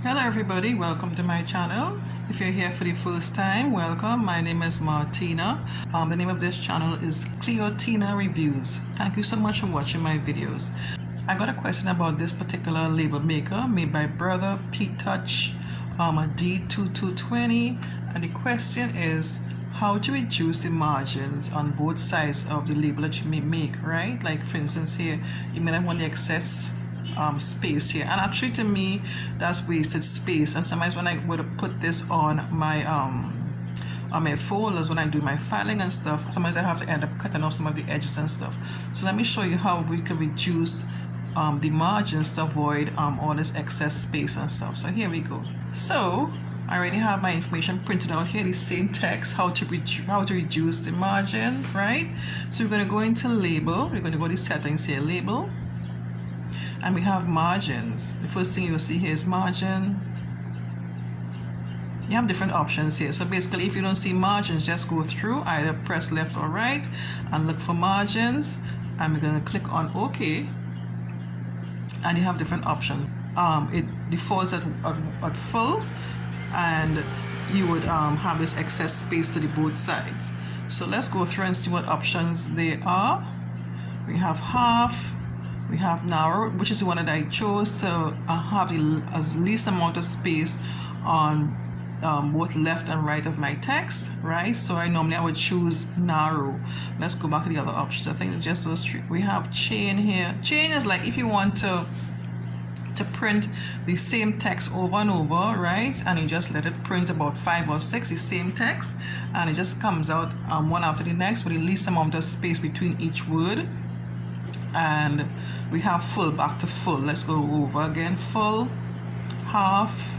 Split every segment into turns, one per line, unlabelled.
Hello everybody, welcome to my channel. If you're here for the first time, welcome. My name is Martina. The name of this channel is Cleotina Reviews. Thank you so much for watching my videos. I got a question about this particular label maker made by Brother Pete Touch, a D2220, and the question is how to reduce the margins on both sides of the label that you may make, right? Like for instance here, you may not want the excess space here, and actually to me that's wasted space. And sometimes when I would put this on my folders, when I do my filing and stuff, sometimes I have to end up cutting off some of the edges and stuff. So let me show you how we can reduce the margins to avoid all this excess space and stuff. So here we go. So I already have my information printed out here, the same text, how to reduce the margin, right? So we're going to go into label, we're going to go to settings here, label, and we have margins. The first thing you'll see here is margin. You have different options here. So basically if you don't see margins, just go through, either press left or right and look for margins, and we're going to click on OK, and you have different options. It defaults at full, and you would have this excess space to the both sides. So let's go through and see what options there are. We have half, we have narrow, which is the one that I chose to have the least amount of space on both left and right of my text, right? So I would choose narrow. Let's go back to the other options. I think it's just those three. We have chain here. Chain is like if you want to print the same text over and over, right? And you just let it print about 5 or 6 the same text, and it just comes out one after the next with the least amount of space between each word. And we have full, back to full. Let's go over again. Full, half,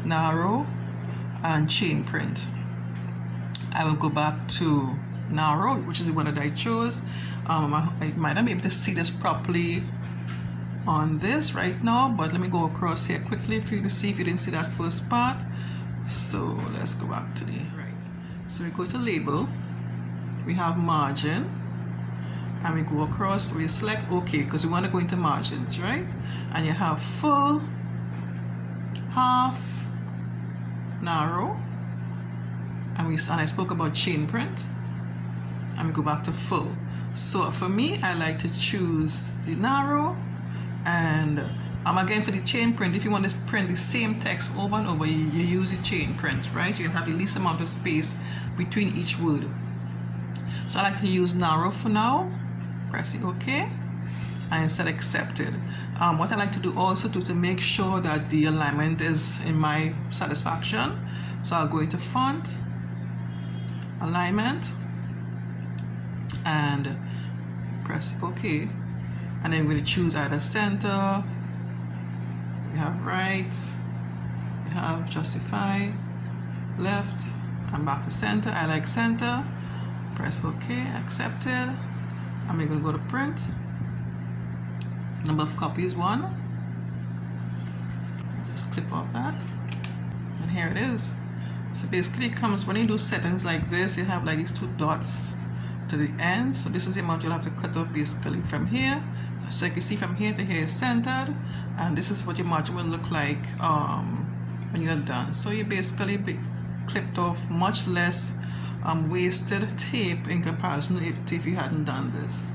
narrow, and chain print. I will go back to narrow, which is the one that I chose. I might not be able to see this properly on this right now, but let me go across here quickly for you to see if you didn't see that first part. So let's go back to the right. So we go to label, we have margin, and we go across, we select OK because we want to go into margins, right? And you have full, half, narrow, and I spoke about chain print, and we go back to full. So for me, I like to choose the narrow. And again, for the chain print, if you want to print the same text over and over, you use the chain print, right? You can have the least amount of space between each word. So I like to use narrow for now. Press it OK, and set accepted. What I like to do also to make sure that the alignment is in my satisfaction. So I'll go into font, alignment, and press OK. And then we're going to choose either center, we have right, we have justify, left, and back to center. I like center. Press OK, accepted, and we're going to go to print. Number of copies 1. Just clip off that, and here it is. So basically it comes, when you do settings like this, you have like these 2 dots to the end. So this is the amount you'll have to cut off basically from here. So you can see from here to here is centered, and this is what your margin will look like when you're done. So you basically clipped off much less wasted tape in comparison to if you hadn't done this.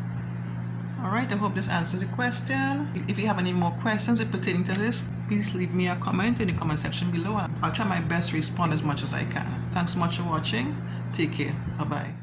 Alright, I hope this answers the question. If you have any more questions pertaining to this, please leave me a comment in the comment section below. I'll try my best to respond as much as I can. Thanks so much for watching. Take care. Bye-bye.